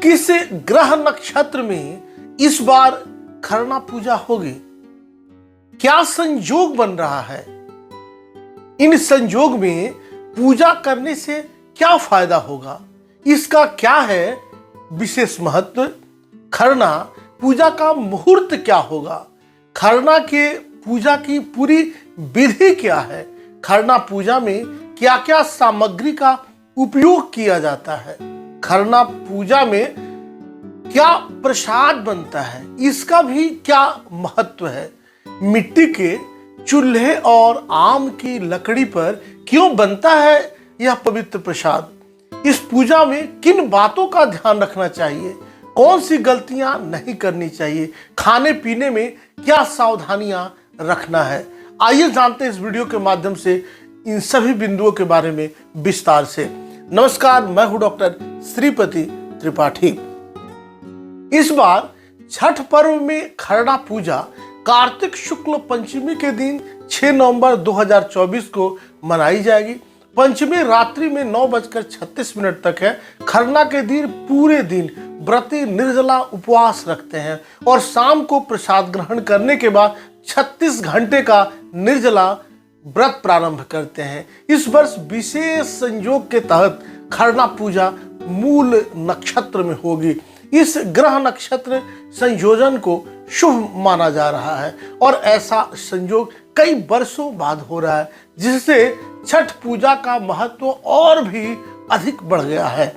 किस ग्रह नक्षत्र में इस बार खरना पूजा होगी? क्या संयोग बन रहा है? इन संयोग में पूजा करने से क्या फायदा होगा? इसका क्या है विशेष महत्व? खरना पूजा का मुहूर्त क्या होगा? खरना के पूजा की पूरी विधि क्या है? खरना पूजा में क्या क्या सामग्री का उपयोग किया जाता है? खरना पूजा में क्या प्रसाद बनता है, इसका भी क्या महत्व है? मिट्टी के चूल्हे और आम की लकड़ी पर क्यों बनता है यह पवित्र प्रसाद? इस पूजा में किन बातों का ध्यान रखना चाहिए? कौन सी गलतियां नहीं करनी चाहिए? खाने पीने में क्या सावधानियां रखना है? आइए जानते हैं इस वीडियो के माध्यम से इन सभी बिंदुओं के बारे में विस्तार से। नमस्कार, मैं हूं डॉक्टर श्रीपति त्रिपाठी। इस बार छठ पर्व में खरना पूजा कार्तिक शुक्ल पंचमी के दिन 6 नवंबर 2024 को मनाई जाएगी। पंचमी रात्रि में 9:36 तक है। खरना के दिन पूरे दिन व्रती निर्जला उपवास रखते हैं और शाम को प्रसाद ग्रहण करने के बाद 36 घंटे का निर्जला व्रत प्रारंभ करते हैं। इस वर्ष विशेष संयोग के तहत खरना पूजा मूल नक्षत्र में होगी। इस ग्रह नक्षत्र संयोजन को शुभ माना जा रहा है और ऐसा संयोग कई वर्षों बाद हो रहा है, जिससे छठ पूजा का महत्व और भी अधिक बढ़ गया है।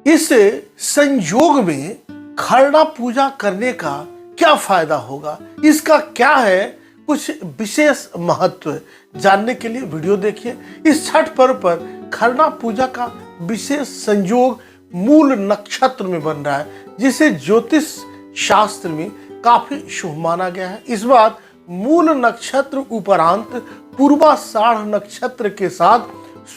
इस संयोग में खरना पूजा करने का क्या फायदा होगा? इसका क्या है कुछ विशेष महत्व? जानने के लिए वीडियो देखिए। इस छठ पर्व पर खरना पूजा का विशेष संयोग मूल नक्षत्र में बन रहा है, जिसे ज्योतिष शास्त्र में काफी शुभ माना गया है। इस बार मूल नक्षत्र उपरांत पूर्वाषाढ़ नक्षत्र के साथ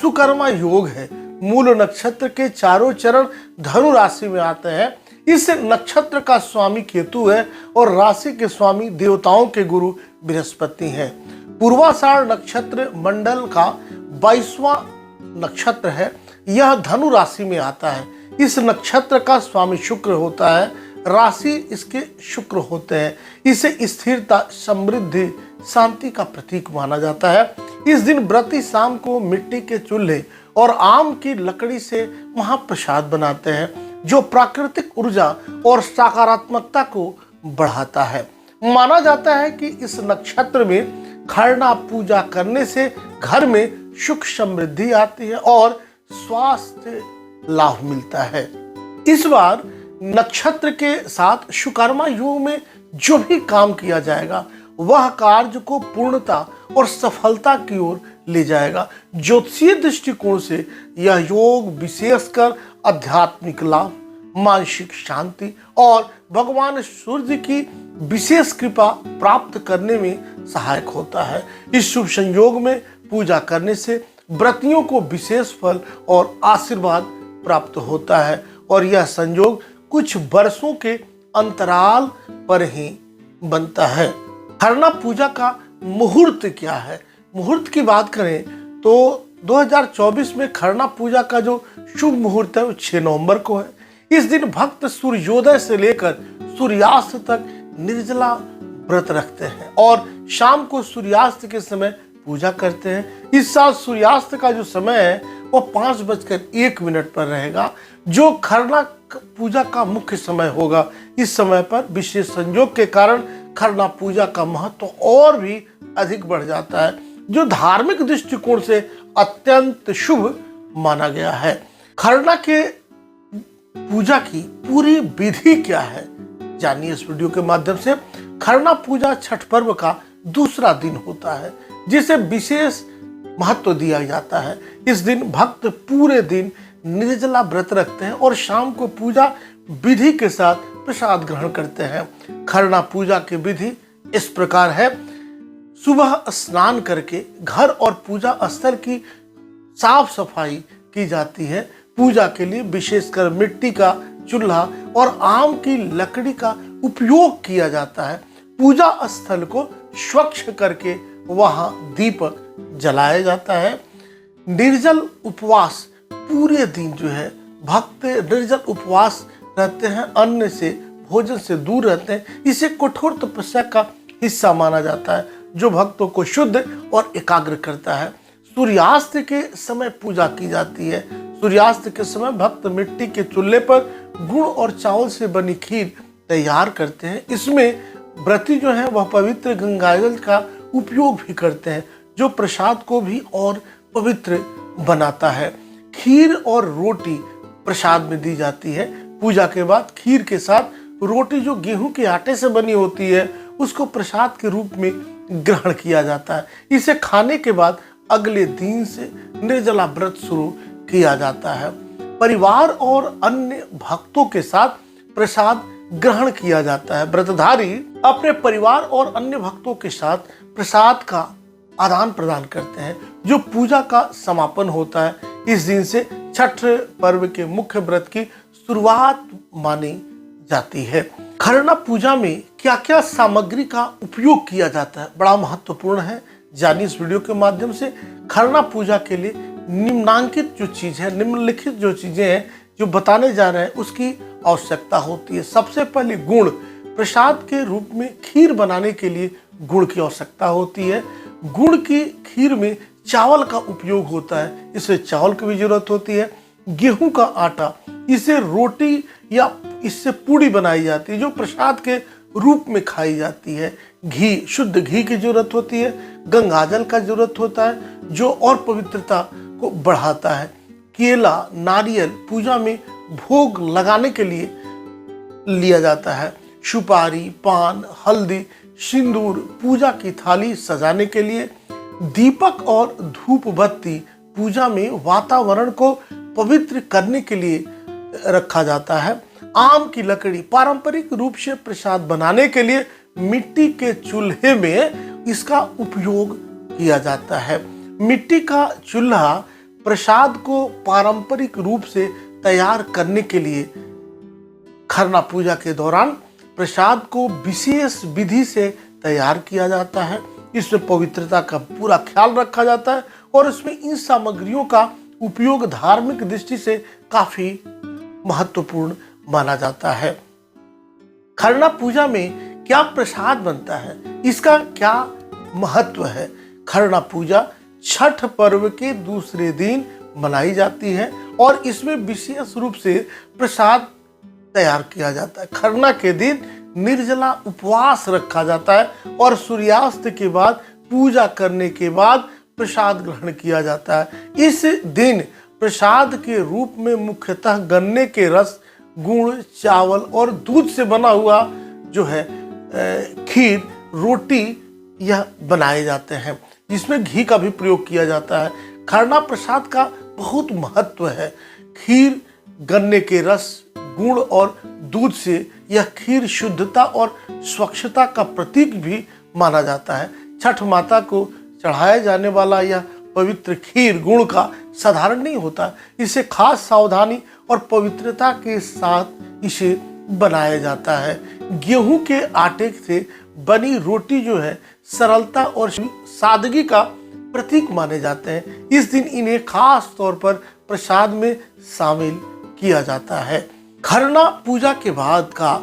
सुकर्मा योग है। मूल नक्षत्र के चारों चरण धनु राशि में आते हैं। इस नक्षत्र का स्वामी केतु है और राशि के स्वामी देवताओं के गुरु बृहस्पति हैं। पूर्वाषाढ़ नक्षत्र मंडल का 22वां नक्षत्र है। यह धनु राशि में आता है। इस नक्षत्र का स्वामी शुक्र होता है। राशि इसके शुक्र होते हैं। इसे स्थिरता, समृद्धि, शांति का प्रतीक माना जाता है। इस दिन व्रती शाम को मिट्टी के चूल्हे और आम की लकड़ी से महाप्रसाद बनाते हैं, जो प्राकृतिक ऊर्जा और सकारात्मकता को बढ़ाता है। माना जाता है कि इस नक्षत्र में खरना पूजा करने से घर में सुख समृद्धि आती है और स्वास्थ्य लाभ मिलता है। इस बार नक्षत्र के साथ सुकर्मा योग में जो भी काम किया जाएगा वह कार्य को पूर्णता और सफलता की ओर ले जाएगा। ज्योतिषीय दृष्टिकोण से यह योग विशेषकर आध्यात्मिक लाभ, मानसिक शांति और भगवान सूर्य की विशेष कृपा प्राप्त करने में सहायक होता है। इस शुभ संयोग में पूजा करने से व्रतियों को विशेष फल और आशीर्वाद प्राप्त होता है और यह संयोग कुछ वर्षों के अंतराल पर ही बनता है। खरना पूजा का मुहूर्त क्या है? मुहूर्त की बात करें तो 2024 में खरना पूजा का जो शुभ मुहूर्त है वो 6 नवंबर को है। इस दिन भक्त सूर्योदय से लेकर सूर्यास्त तक निर्जला व्रत रखते हैं और शाम को सूर्यास्त के समय पूजा करते हैं। इस साल सूर्यास्त का जो समय है वो 5:01 पर रहेगा, जो खरना पूजा का मुख्य समय होगा। इस समय पर विशेष संयोग के कारण खरना पूजा का महत्व और भी अधिक बढ़ जाता है, जो धार्मिक दृष्टिकोण से अत्यंत शुभ माना गया है। खरना के पूजा की पूरी विधि क्या है, जानिए इस वीडियो के माध्यम से। खरना पूजा छठ पर्व का दूसरा दिन होता है, जिसे विशेष महत्व दिया जाता है। इस दिन भक्त पूरे दिन निर्जला व्रत रखते हैं और शाम को पूजा विधि के साथ प्रसाद ग्रहण करते हैं। खरना पूजा की विधि इस प्रकार है। सुबह स्नान करके घर और पूजा स्थल की साफ सफाई की जाती है। पूजा के लिए विशेषकर मिट्टी का चूल्हा और आम की लकड़ी का उपयोग किया जाता है। पूजा स्थल को स्वच्छ करके वहां दीपक जलाया जाता है। निर्जल उपवास पूरे दिन जो है भक्त निर्जल उपवास रहते हैं, अन्न से भोजन से दूर रहते हैं, इसे कठोर तपस्या का हिस्सा माना जाता है जो भक्तों को शुद्ध और एकाग्र करता है। सूर्यास्त के समय पूजा की जाती है। सूर्यास्त के समय भक्त मिट्टी के चूल्हे पर गुड़ और चावल से बनी खीर तैयार करते हैं। इसमें व्रती जो है वह पवित्र गंगाजल का उपयोग भी करते हैं जो प्रसाद को भी और पवित्र बनाता है। खीर और रोटी प्रसाद में दी जाती है। पूजा के बाद खीर के साथ रोटी जो गेहूं के आटे से बनी होती है उसको प्रसाद के रूप में ग्रहण किया जाता है। इसे खाने के बाद अगले दिन से निर्जला व्रत शुरू किया जाता है। परिवार और अन्य भक्तों के साथ प्रसाद ग्रहण किया जाता है। व्रतधारी अपने परिवार और अन्य भक्तों के साथ प्रसाद का आदान प्रदान करते हैं जो पूजा का समापन होता है। इस दिन से छठ पर्व के मुख्य व्रत की शुरुआत मानी जाती है। खरना पूजा में क्या क्या सामग्री का उपयोग किया जाता है, बड़ा महत्वपूर्ण है। जानिए इस वीडियो के माध्यम से। खरना पूजा के लिए निम्नांकित जो चीज है, निम्नलिखित जो चीजें हैं जो बताने जा रहे हैं उसकी आवश्यकता होती है। सबसे पहले गुड़। प्रसाद के रूप में खीर बनाने के लिए गुड़ की आवश्यकता होती है। गुड़ की खीर में चावल का उपयोग होता है, इससे चावल की भी जरूरत होती है। गेहूं का आटा, इसे रोटी या इससे पूड़ी बनाई जाती है जो प्रसाद के रूप में खाई जाती है। घी, शुद्ध घी की जरूरत होती है। गंगाजल का जरूरत होता है जो और पवित्रता को बढ़ाता है। केला, नारियल पूजा में भोग लगाने के लिए लिया जाता है। सुपारी, पान, हल्दी, सिंदूर पूजा की थाली सजाने के लिए। दीपक और धूप बत्ती पूजा में वातावरण को पवित्र करने के लिए रखा जाता है। आम की लकड़ी पारंपरिक रूप से प्रसाद बनाने के लिए मिट्टी के चूल्हे में इसका उपयोग किया जाता है। मिट्टी का चूल्हा प्रसाद को पारंपरिक रूप से तैयार करने के लिए खरना पूजा के दौरान प्रसाद को विशेष विधि से तैयार किया जाता है। इसमें पवित्रता का पूरा ख्याल रखा जाता है और इसमें इन सामग्रियों का उपयोग धार्मिक दृष्टि से काफी महत्वपूर्ण माना जाता है। खरना पूजा में क्या प्रसाद बनता है, इसका क्या महत्व है। खरना पूजा छठ पर्व के दूसरे दिन मनाई जाती है और इसमें विशेष रूप से प्रसाद तैयार किया जाता है। खरना के दिन निर्जला उपवास रखा जाता है और सूर्यास्त के बाद पूजा करने के बाद प्रसाद ग्रहण किया जाता है। इस दिन प्रसाद के रूप में मुख्यतः गन्ने के रस, गुड़, चावल और दूध से बना हुआ जो है खीर, रोटी यह बनाए जाते हैं जिसमें घी का भी प्रयोग किया जाता है। खरना प्रसाद का बहुत महत्व है। खीर गन्ने के रस, गुड़ और दूध से यह खीर शुद्धता और स्वच्छता का प्रतीक भी माना जाता है। छठ माता को चढ़ाया जाने वाला यह पवित्र खीर गुड़ का साधारण नहीं होता, इसे खास सावधानी और पवित्रता के साथ इसे बनाया जाता है। गेहूं के आटे से बनी रोटी जो है सरलता और सादगी का प्रतीक माने जाते हैं। इस दिन इन्हें खास तौर पर प्रसाद में शामिल किया जाता है। खरना पूजा के बाद का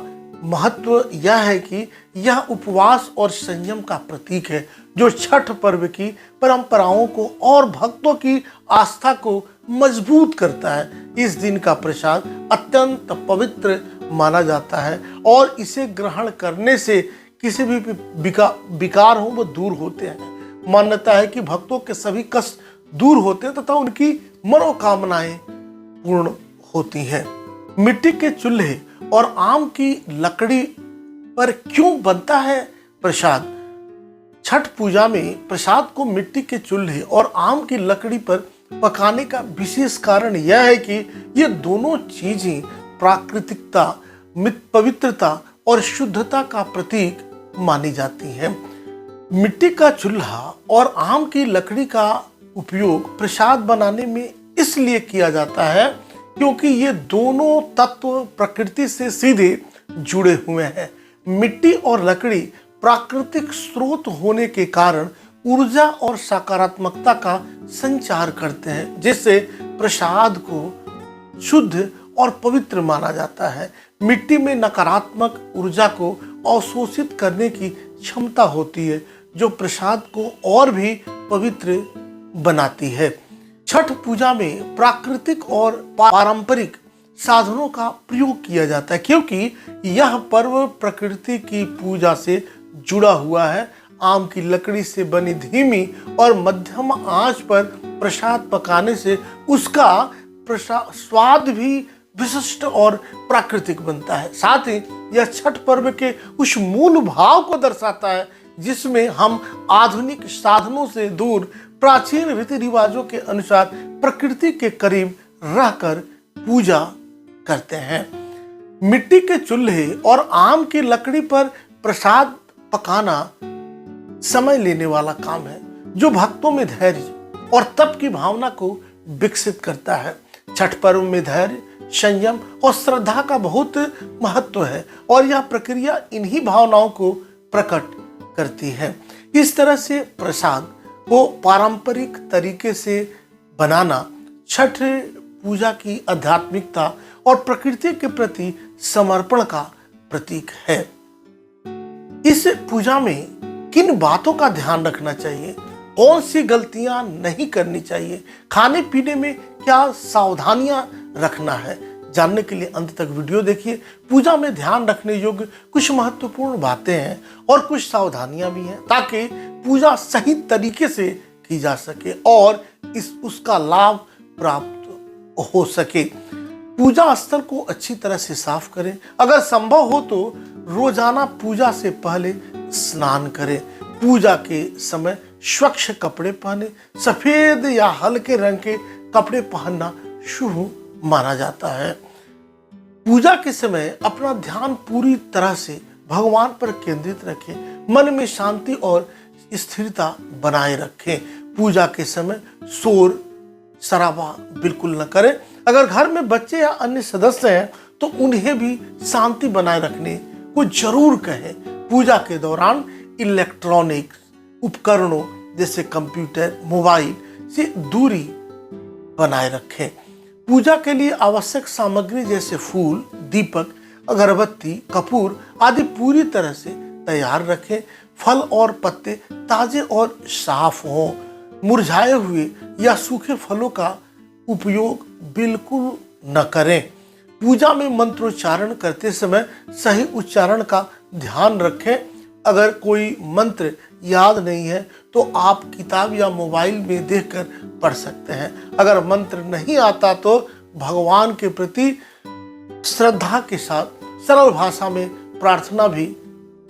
महत्व यह है कि यह उपवास और संयम का प्रतीक है जो छठ पर्व की परंपराओं को और भक्तों की आस्था को मजबूत करता है। इस दिन का प्रसाद अत्यंत पवित्र माना जाता है और इसे ग्रहण करने से किसी भी विकार हो वो दूर होते हैं। मान्यता है कि भक्तों के सभी कष्ट दूर होते हैं तथा उनकी मनोकामनाएं पूर्ण होती हैं। मिट्टी के चूल्हे और आम की लकड़ी पर क्यों बनता है प्रसाद। छठ पूजा में प्रसाद को मिट्टी के चूल्हे और आम की लकड़ी पर पकाने का विशेष कारण यह है कि ये दोनों चीजें प्राकृतिकता, पवित्रता और शुद्धता का प्रतीक मानी जाती हैं। मिट्टी का चूल्हा और आम की लकड़ी का उपयोग प्रसाद बनाने में इसलिए किया जाता है क्योंकि ये दोनों तत्व प्रकृति से सीधे जुड़े हुए हैं। मिट्टी और लकड़ी प्राकृतिक स्रोत होने के कारण ऊर्जा और सकारात्मकता का संचार करते हैं जिससे प्रसाद को शुद्ध और पवित्र माना जाता है। मिट्टी में नकारात्मक ऊर्जा को अवशोषित करने की क्षमता होती है, जो प्रसाद को और भी पवित्र बनाती है। छठ पूजा में प्राकृतिक और पारंपरिक साधनों का प्रयोग किया जाता है, क्योंकि यह पर्व प्रकृति की पूजा से जुड़ा हुआ है। आम की लकड़ी से बनी धीमी और मध्यम आंच पर प्रसाद पकाने से उसका स्वाद भी विशिष्ट और प्राकृतिक बनता है। साथ ही यह छठ पर्व के उस मूल भाव को दर्शाता है जिसमें हम आधुनिक साधनों से दूर प्राचीन रीति रिवाजों के अनुसार प्रकृति के करीब रहकर पूजा करते हैं। मिट्टी के चूल्हे और आम की लकड़ी पर प्रसाद पकाना समय लेने वाला काम है, जो भक्तों में धैर्य और तप की भावना को विकसित करता है। छठ पर्व में धैर्य, संयम और श्रद्धा का बहुत महत्व है और यह प्रक्रिया इन्हीं भावनाओं को प्रकट करती है। इस तरह से प्रसाद को पारंपरिक तरीके से बनाना छठ पूजा की आध्यात्मिकता और प्रकृति के प्रति समर्पण का प्रतीक है। इस पूजा में किन बातों का ध्यान रखना चाहिए, कौन सी गलतियां नहीं करनी चाहिए, खाने पीने में क्या सावधानियां रखना है, जानने के लिए अंत तक वीडियो देखिए। पूजा में ध्यान रखने योग्य कुछ महत्वपूर्ण बातें हैं और कुछ सावधानियां भी हैं, ताकि पूजा सही तरीके से की जा सके और उसका लाभ प्राप्त हो सके। पूजा स्थल को अच्छी तरह से साफ करें। अगर संभव हो तो रोजाना पूजा से पहले स्नान करें। पूजा के समय स्वच्छ कपड़े पहने। सफेद या हल्के रंग के कपड़े पहनना शुभ माना जाता है। पूजा के समय अपना ध्यान पूरी तरह से भगवान पर केंद्रित रखें। मन में शांति और स्थिरता बनाए रखें। पूजा के समय शोर शराबा बिल्कुल न करें। अगर घर में बच्चे या अन्य सदस्य हैं तो उन्हें भी शांति बनाए रखने को जरूर कहें। पूजा के दौरान इलेक्ट्रॉनिक उपकरणों जैसे कंप्यूटर, मोबाइल से दूरी बनाए रखें। पूजा के लिए आवश्यक सामग्री जैसे फूल, दीपक, अगरबत्ती, कपूर आदि पूरी तरह से तैयार रखें। फल और पत्ते ताजे और साफ हों। मुरझाए हुए या सूखे फलों का उपयोग बिल्कुल न करें। पूजा में मंत्रोच्चारण करते समय सही उच्चारण का ध्यान रखें। अगर कोई मंत्र याद नहीं है तो आप किताब या मोबाइल में देखकर पढ़ सकते हैं। अगर मंत्र नहीं आता तो भगवान के प्रति श्रद्धा के साथ सरल भाषा में प्रार्थना भी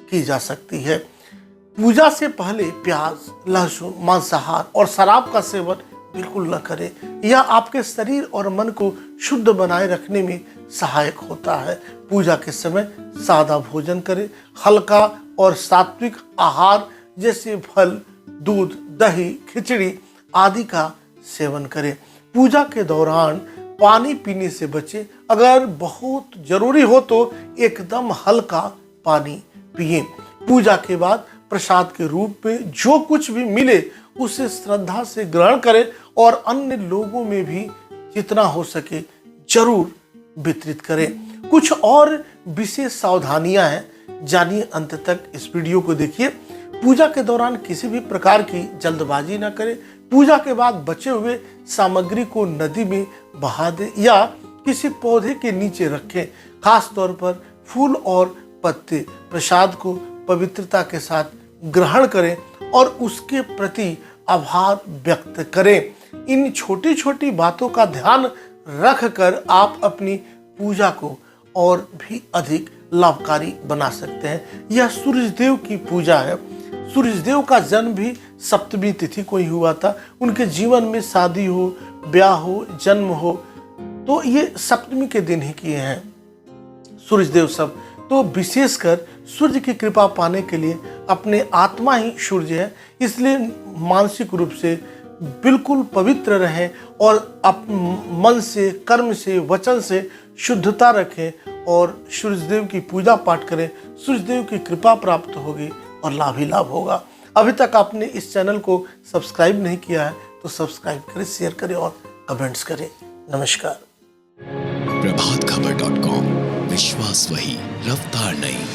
की जा सकती है। पूजा से पहले प्याज, लहसुन, मांसाहार और शराब का सेवन बिल्कुल न करें। यह आपके शरीर और मन को शुद्ध बनाए रखने में सहायक होता है। पूजा के समय सादा भोजन करें। हल्का और सात्विक आहार जैसे फल, दूध, दही, खिचड़ी आदि का सेवन करें। पूजा के दौरान पानी पीने से बचें। अगर बहुत जरूरी हो तो एकदम हल्का पानी पिएं। पूजा के बाद प्रसाद के रूप में जो कुछ भी मिले उसे श्रद्धा से ग्रहण करें और अन्य लोगों में भी जितना हो सके जरूर वितरित करें। कुछ और विशेष सावधानियां हैं, जानिए अंत तक इस वीडियो को देखिए। पूजा के दौरान किसी भी प्रकार की जल्दबाजी न करें। पूजा के बाद बचे हुए सामग्री को नदी में बहा दें या किसी पौधे के नीचे रखें। खास तौर पर फूल और पत्ते प्रसाद को पवित्रता के साथ ग्रहण करें और उसके प्रति आभार व्यक्त करें। इन छोटी छोटी बातों का ध्यान रखकर आप अपनी पूजा को और भी अधिक लाभकारी बना सकते हैं। यह सूर्यदेव की पूजा है। सूर्यदेव का जन्म भी सप्तमी तिथि को ही हुआ था। उनके जीवन में शादी हो, ब्याह हो, जन्म हो तो ये सप्तमी के दिन ही किए हैं सूर्यदेव सब। तो विशेषकर सूर्य की कृपा पाने के लिए अपने आत्मा ही सूर्य है, इसलिए मानसिक रूप से बिल्कुल पवित्र रहें और मन से, कर्म से, वचन से शुद्धता रखें और सूर्यदेव की पूजा पाठ करें। सूर्यदेव की कृपा प्राप्त होगी और लाभ ही लाभ होगा। अभी तक आपने इस चैनल को सब्सक्राइब नहीं किया है तो सब्सक्राइब करें, शेयर करें और कमेंट्स करें। नमस्कार। प्रभातखबर.com, विश्वास वही, रफ्तार नहीं।